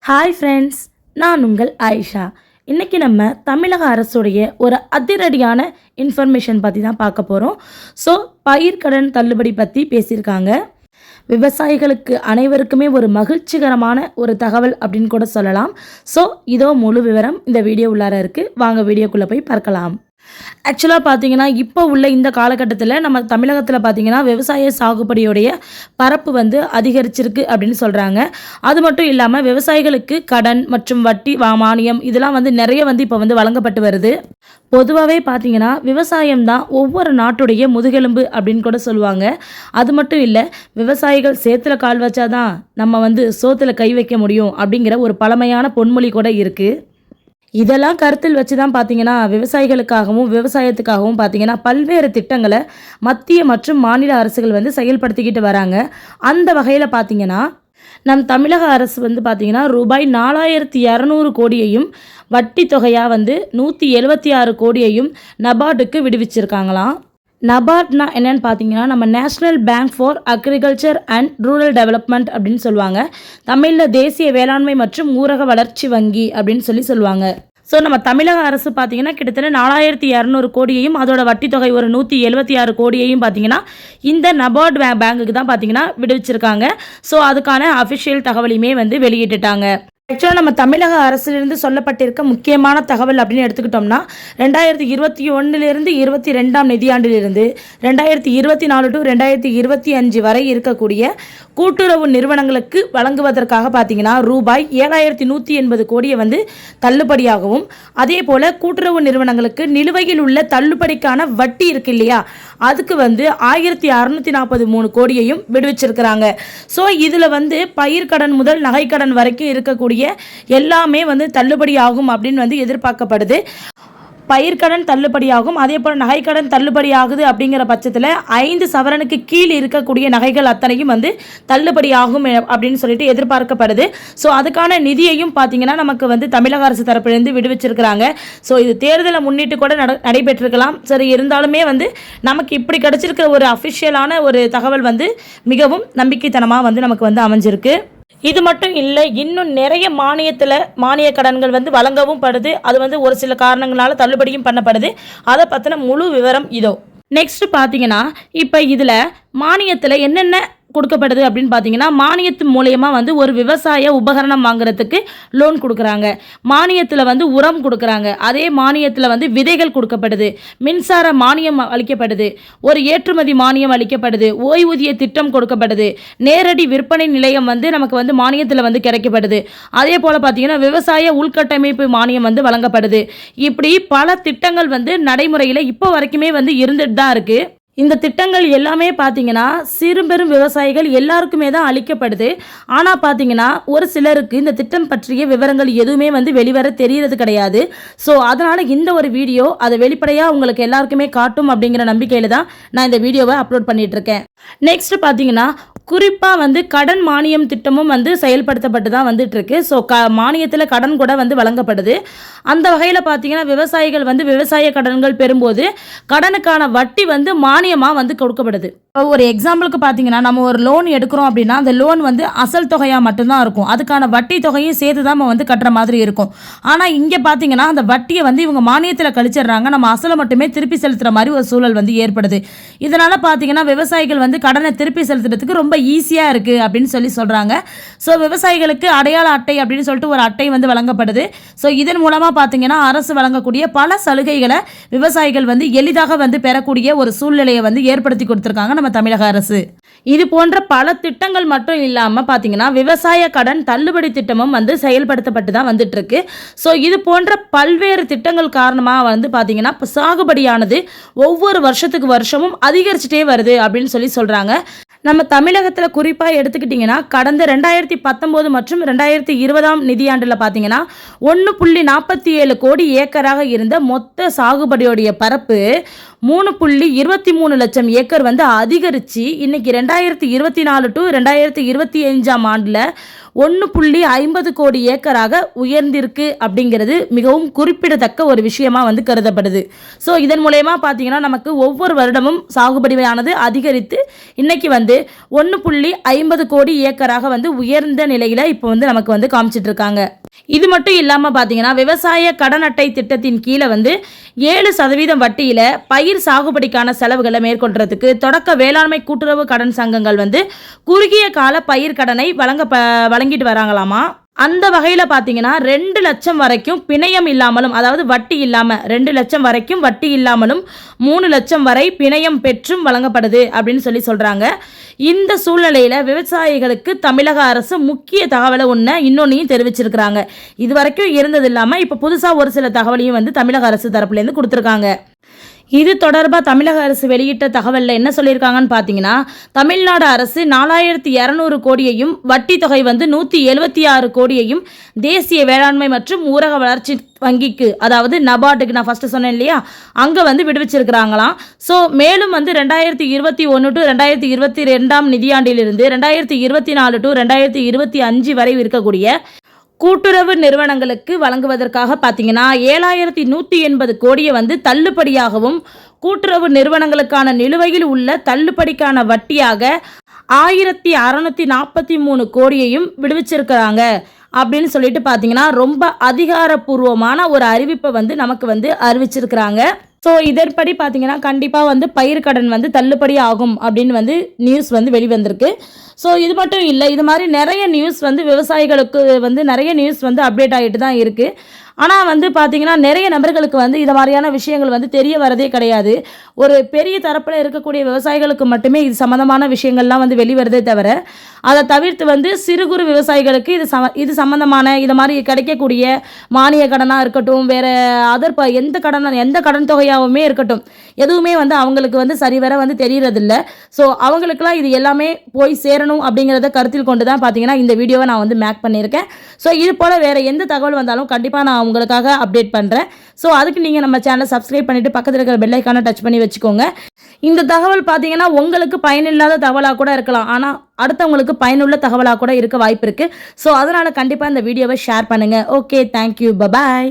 Hi friends, நான் உங்கள் ஆயிஷா. இன்றைக்கி நம்ம தமிழக அரசுடைய ஒரு அதிரடியான இன்ஃபர்மேஷன் பற்றி தான் பார்க்க போகிறோம். ஸோ பயிர்க்கடன் தள்ளுபடி பற்றி பேசியிருக்காங்க. விவசாயிகளுக்கு அனைவருக்குமே ஒரு மகிழ்ச்சிகரமான ஒரு தகவல் அப்படின்னு கூட சொல்லலாம். ஸோ இதோ முழு விவரம் இந்த வீடியோ உள்ளார இருக்குது. வாங்க வீடியோக்குள்ளே போய் பார்க்கலாம். ஆக்சுவலாக பார்த்தீங்கன்னா இப்போ உள்ள இந்த காலகட்டத்தில் நம்ம தமிழகத்தில் பார்த்தீங்கன்னா விவசாய சாகுபடியோடைய பரப்பு வந்து அதிகரிச்சிருக்கு அப்படின்னு சொல்கிறாங்க. அது மட்டும் இல்லாமல் விவசாயிகளுக்கு கடன் மற்றும் வட்டி மானியம் இதெல்லாம் வந்து நிறைய வந்து இப்போ வந்து வழங்கப்பட்டு வருது. பொதுவாகவே பார்த்தீங்கன்னா விவசாயம் தான் ஒவ்வொரு நாட்டுடைய முதுகெலும்பு அப்படின்னு கூட சொல்லுவாங்க. அது மட்டும் இல்லை, விவசாயிகள் சேத்துல கால் வச்சாதான் நம்ம வந்து சோத்துல கை வைக்க முடியும் அப்படிங்கிற ஒரு பழமையான பொன்மொழி கூட இருக்குது. இதெல்லாம் கருத்தில் வச்சு தான் பார்த்தீங்கன்னா விவசாயிகளுக்காகவும் விவசாயத்துக்காகவும் பார்த்தீங்கன்னா பல்வேறு திட்டங்களை மத்திய மற்றும் மாநில அரசுகள் வந்து செயல்படுத்திக்கிட்டு வராங்க. அந்த வகையில் பார்த்தீங்கன்னா நம் தமிழக அரசு வந்து பார்த்தீங்கன்னா ரூபாய் 4200 கோடியையும் வட்டி தொகையாக வந்து 176 கோடியையும் நபார்டுக்கு விடுவிச்சிருக்காங்களாம். நபார்ட்னா என்னென்னு பார்த்தீங்கன்னா நம்ம national bank for agriculture and rural development அப்படின்னு சொல்லுவாங்க. தமிழில் தேசிய வேளாண்மை மற்றும் ஊரக வளர்ச்சி வங்கி அப்படின்னு சொல்லுவாங்க. ஸோ நம்ம தமிழக அரசு பார்த்தீங்கன்னா கிட்டத்தட்ட 4200 கோடியையும் அதோட வட்டி தொகை ஒரு 176 கோடியையும் பார்த்தீங்கன்னா இந்த நபார்டு பேங்குக்கு தான் பார்த்தீங்கன்னா விடுவிச்சிருக்காங்க. ஸோ அதுக்கான அஃபிஷியல் தகவலையுமே வந்து வெளியிட்டுட்டாங்க. ஆக்சுவலாக நம்ம தமிழக அரசிலிருந்து சொல்லப்பட்டிருக்க முக்கியமான தகவல் அப்படின்னு எடுத்துக்கிட்டோம்னா 2021 22 நிதியாண்டிலிருந்து 2024 to 2025 வரை இருக்கக்கூடிய கூட்டுறவு நிறுவனங்களுக்கு வழங்குவதற்காக பார்த்தீங்கன்னா ரூபாய் 7180 கோடியை வந்து தள்ளுபடியாகவும், அதே போல் கூட்டுறவு நிறுவனங்களுக்கு நிலுவையில் உள்ள தள்ளுபடிக்கான வட்டி இருக்கு இல்லையா, அதுக்கு வந்து 1643 கோடியையும் விடுவிச்சிருக்கிறாங்க. ஸோ இதில் வந்து பயிர்க்கடன் முதல் நகைக்கடன் வரைக்கும் இருக்கக்கூடிய எல்லாமே வந்து தள்ளுபடி ஆகும் அப்படின்னு வந்து எதிர்பார்க்கப்படுது. பயிர்க்கடன் தள்ளுபடியாகும், அதே போல் நகைக்கடன் தள்ளுபடி ஆகுது அப்படிங்கிற பட்சத்தில் 5 சவரனுக்கு கீழ் இருக்கக்கூடிய நகைகள் அத்தனையும் வந்து தள்ளுபடி ஆகும் அப்படின்னு சொல்லிட்டு எதிர்பார்க்கப்படுது. ஸோ அதுக்கான நிதியையும் பார்த்தீங்கன்னா நமக்கு வந்து தமிழக அரசு தரப்பிலிருந்து விடுவிச்சிருக்கிறாங்க. ஸோ இது தேர்தலை முன்னிட்டு கூட நடைபெற்றிருக்கலாம். சரி, இருந்தாலுமே வந்து நமக்கு இப்படி கிடைச்சிருக்கிற ஒரு அஃபிஷியலான ஒரு தகவல் வந்து மிகவும் நம்பிக்கைத்தனமாக வந்து நமக்கு வந்து அமைஞ்சிருக்கு. இது மட்டும் இல்லை, இன்னும் நிறைய மானிய கடன்கள் வந்து வழங்கவும் படுது. அது வந்து ஒரு சில காரணங்களால தள்ளுபடியும் பண்ணப்படுது. அதை பற்றின முழு விவரம் இதோ. நெக்ஸ்ட் பார்த்தீங்கன்னா இப்போ இதில் மானியத்தில் என்னென்ன கொடுக்கப்படுது அப்படின்னு பார்த்தீங்கன்னா மானியத்து மூலயமா வந்து ஒரு விவசாய உபகரணம் வாங்குறதுக்கு லோன் கொடுக்குறாங்க. மானியத்தில் வந்து உரம் கொடுக்குறாங்க. அதே மானியத்தில் வந்து விதைகள் கொடுக்கப்படுது. மின்சார மானியம் அளிக்கப்படுது. ஒரு ஏற்றுமதி மானியம் அளிக்கப்படுது. ஓய்வூதிய திட்டம் கொடுக்கப்படுது. நேரடி விற்பனை நிலையம் வந்து நமக்கு வந்து மானியத்தில் வந்து கிடைக்கப்படுது. அதே போல் பார்த்தீங்கன்னா விவசாய உள்கட்டமைப்பு மானியம் வந்து வழங்கப்படுது. இப்படி பல திட்டங்கள் வந்து நடைமுறையில் இப்போ வரைக்குமே வந்து இருந்துட்டு தான் இருக்குது. இந்த திட்டங்கள் எல்லாமே பார்த்தீங்கன்னா சிறு பெரும் விவசாயிகள் எல்லாருக்குமே தான் அளிக்கப்படுது. ஆனால் பார்த்தீங்கன்னா ஒரு சிலருக்கு இந்த திட்டம் பற்றிய விவரங்கள் எதுவுமே வந்து வெளிவர தெரியறது கிடையாது. ஸோ அதனால் இந்த ஒரு வீடியோ அதை வெளிப்படையாக உங்களுக்கு எல்லாருக்குமே காட்டும் அப்படிங்கிற நம்பிக்கையில் தான் நான் இந்த வீடியோவை அப்லோட் பண்ணிகிட்ருக்கேன். நெக்ஸ்ட் பார்த்தீங்கன்னா குறிப்பாக வந்து கடன் மானியம் திட்டமும் வந்து செயல்படுத்தப்பட்டு தான் வந்துட்டுருக்கு. ஸோ மானியத்தில் கடன் கூட வந்து வழங்கப்படுது. அந்த வகையில் பார்த்தீங்கன்னா விவசாயிகள் வந்து விவசாய கடன்கள் பெறும்போது கடனுக்கான வட்டி வந்து மானியமாக வந்து கொடுக்கப்படுது. ஒரு எக்ஸாம்பிளுக்கு பார்த்தீங்கன்னா நம்ம ஒரு லோன் எடுக்கிறோம் அப்படின்னா அந்த லோன் வந்து அசல் தொகையாக மட்டும்தான் இருக்கும். அதுக்கான வட்டி தொகையும் சேர்த்து தான் நம்ம வந்து கட்டுற மாதிரி இருக்கும். ஆனால் இங்கே பார்த்தீங்கன்னா அந்த வட்டியை வந்து இவங்க மானியத்தில் கழிச்சிடுறாங்க. நம்ம அசலை மட்டுமே திருப்பி செலுத்துகிற மாதிரி ஒரு சூழல் வந்து ஏற்படுது. இதனால் பார்த்தீங்கன்னா விவசாயிகள் வந்து கடனை திருப்பி செலுத்துறதுக்கு ரொம்ப ஈஸியாக இருக்குது அப்படின்னு சொல்கிறாங்க. ஸோ விவசாயிகளுக்கு அடையாள அட்டை அப்படின்னு சொல்லிட்டு ஒரு அட்டை வந்து வழங்கப்படுது. ஸோ இதன் மூலமாக பார்த்தீங்கன்னா அரசு வழங்கக்கூடிய பல சலுகைகளை விவசாயிகள் வந்து எளிதாக வந்து பெறக்கூடிய ஒரு சூழ்நிலையை வந்து ஏற்படுத்தி கொடுத்துருக்காங்க நம்ம தமிழக அரசு. இது போன்ற பல திட்டங்கள் மட்டும் இல்லாமல் பார்த்தீங்கன்னா விவசாய கடன் தள்ளுபடி திட்டமும் வந்து செயல்படுத்தப்பட்டு தான் வந்துட்டு இருக்கு. ஸோ இது போன்ற பல்வேறு திட்டங்கள் காரணமாக வந்து பார்த்தீங்கன்னா இப்போ சாகுபடியானது ஒவ்வொரு வருஷமும் அதிகரிச்சுட்டே வருது அப்படின்னு சொல்கிறாங்க. நம்ம தமிழகத்தில் குறிப்பாக எடுத்துக்கிட்டிங்கன்னா கடந்த 2019 மற்றும் 2020 நிதியாண்டில் பார்த்தீங்கன்னா 1.47 கோடி ஏக்கராக இருந்த மொத்த சாகுபடியோடைய பரப்பு 3.23 லட்சம் ஏக்கர் வந்து அதிகரித்து இன்னைக்கு 2024 to 2025 ஆண்டில் 1.50 கோடி ஏக்கராக உயர்ந்திருக்கு அப்படிங்கிறது மிகவும் குறிப்பிடத்தக்க ஒரு விஷயமா வந்து கருதப்படுது. ஸோ இதன் மூலயமா பார்த்தீங்கன்னா நமக்கு ஒவ்வொரு வருடமும் சாகுபடியானது அதிகரித்து இன்னைக்கு வந்து 1.50 கோடி ஏக்கராக வந்து உயர்ந்த நிலையில் இப்போ வந்து நமக்கு வந்து காமிச்சிட்டு இருக்காங்க. இது மட்டும் இல்லாமல் பார்த்தீங்கன்னா விவசாய கடன் அட்டை திட்டத்தின் கீழே வந்து 7% வட்டியில் பயிர் சாகுபடிக்கான செலவுகளை மேற்கொள்றதுக்கு தொடக்க வேளாண்மை கூட்டுறவு கடன் சங்கங்கள் வந்து குறுகிய கால பயிர் கடனை வழங்கிட்டு வராங்களாமா. அந்த வகையில் பார்த்தீங்கன்னா 2 லட்சம் வரைக்கும் பிணையம் இல்லாமலும், அதாவது வட்டி இல்லாமல் 2 லட்சம் வரைக்கும் வட்டி இல்லாமலும் 3 லட்சம் வரை பிணையம் பெற்றும் வழங்கப்படுது அப்படின்னு சொல்கிறாங்க. இந்த சூழ்நிலையில் விவசாயிகளுக்கு தமிழக அரசு முக்கிய தகவலை இன்னொன்னையும் தெரிவிச்சிருக்கிறாங்க. இது வரைக்கும் இருந்தது இல்லாமல் இப்போ புதுசாக ஒரு சில தகவலையும் வந்து தமிழக அரசு தரப்புலேருந்து கொடுத்துருக்காங்க. இது தொடர்பாக தமிழக அரசு வெளியிட்ட தகவலில் என்ன சொல்லியிருக்காங்கன்னு பார்த்தீங்கன்னா, தமிழ்நாடு அரசு 4200 கோடியையும் வட்டி தொகை வந்து 176 கோடியையும் தேசிய வேளாண்மை மற்றும் ஊரக வளர்ச்சி வங்கிக்கு, அதாவது நபார்டுக்கு, நான் ஃபஸ்ட்டு சொன்னேன் இல்லையா, அங்கே வந்து விடுவிச்சிருக்கிறாங்களாம். ஸோ மேலும் வந்து 2021 டு 2022 நிதியாண்டிலிருந்து 2024 டு 2025 வரை இருக்கக்கூடிய கூட்டுறவு நிறுவனங்களுக்கு வழங்குவதற்காக பார்த்தீங்கன்னா 7180 கோடியை வந்து தள்ளுபடியாகவும், கூட்டுறவு நிறுவனங்களுக்கான நிலுவையில் உள்ள தள்ளுபடிக்கான வட்டியாக 1643 கோடியையும் விடுவிச்சிருக்கிறாங்க அப்படின்னு சொல்லிட்டு பார்த்தீங்கன்னா ரொம்ப அதிகாரப்பூர்வமான ஒரு அறிவிப்பை வந்து நமக்கு வந்து அறிவிச்சிருக்கிறாங்க. ஸோ இதன்படி பார்த்தீங்கன்னா கண்டிப்பாக வந்து பயிர்க்கடன் வந்து தள்ளுபடி ஆகும் அப்படின்னு வந்து நியூஸ் வந்து வெளிவந்திருக்கு. ஸோ இது மட்டும் இல்லை, இது மாதிரி நிறைய நியூஸ் வந்து விவசாயிகளுக்கு வந்து நிறைய நியூஸ் வந்து அப்டேட் ஆகிட்டு தான் இருக்குது. ஆனால் வந்து பார்த்திங்கன்னா நிறைய நபர்களுக்கு வந்து இது மாதிரியான விஷயங்கள் வந்து தெரிய வரதே கிடையாது. ஒரு பெரிய தரப்பில் இருக்கக்கூடிய விவசாயிகளுக்கு மட்டுமே இது சம்மந்தமான விஷயங்கள்லாம் வந்து வெளிவரதே தவிர, அதை தவிர்த்து வந்து சிறு குறு விவசாயிகளுக்கு இது சம்மந்தமான இது மாதிரி கிடைக்கக்கூடிய மானிய கடனாக இருக்கட்டும், வேறு எந்த கடன் தொகையாகவுமே இருக்கட்டும், எதுவுமே வந்து அவங்களுக்கு வந்து சரிவர வந்து தெரியறதில்ல. ஸோ அவங்களுக்குலாம் இது எல்லாமே போய் சேரணும் அப்படிங்கிறத கருத்தில் கொண்டு தான் பார்த்தீங்கன்னா இந்த வீடியோவை நான் வந்து மேக் பண்ணியிருக்கேன். ஸோ இது போல் வேறு எந்த தகவல் வந்தாலும் கண்டிப்பாக நான் உங்களுக்காக அப்டேட் பண்ணுறேன். ஸோ அதுக்கு நீங்கள் நம்ம சேனலை சப்ஸ்கிரைப் பண்ணிவிட்டு பக்கத்தில் இருக்கிற பெல் ஐக்கானை டச் பண்ணி வச்சுக்கோங்க. இந்த தகவல் பார்த்தீங்கன்னா உங்களுக்கு பயனில்லாத தகவலாக கூட இருக்கலாம், ஆனால் அடுத்தவங்களுக்கு பயனுள்ள தகவலாக கூட இருக்க வாய்ப்பு இருக்குது. ஸோ அதனால் கண்டிப்பாக இந்த வீடியோவை ஷேர் பண்ணுங்கள். Okay, thank you, bye bye.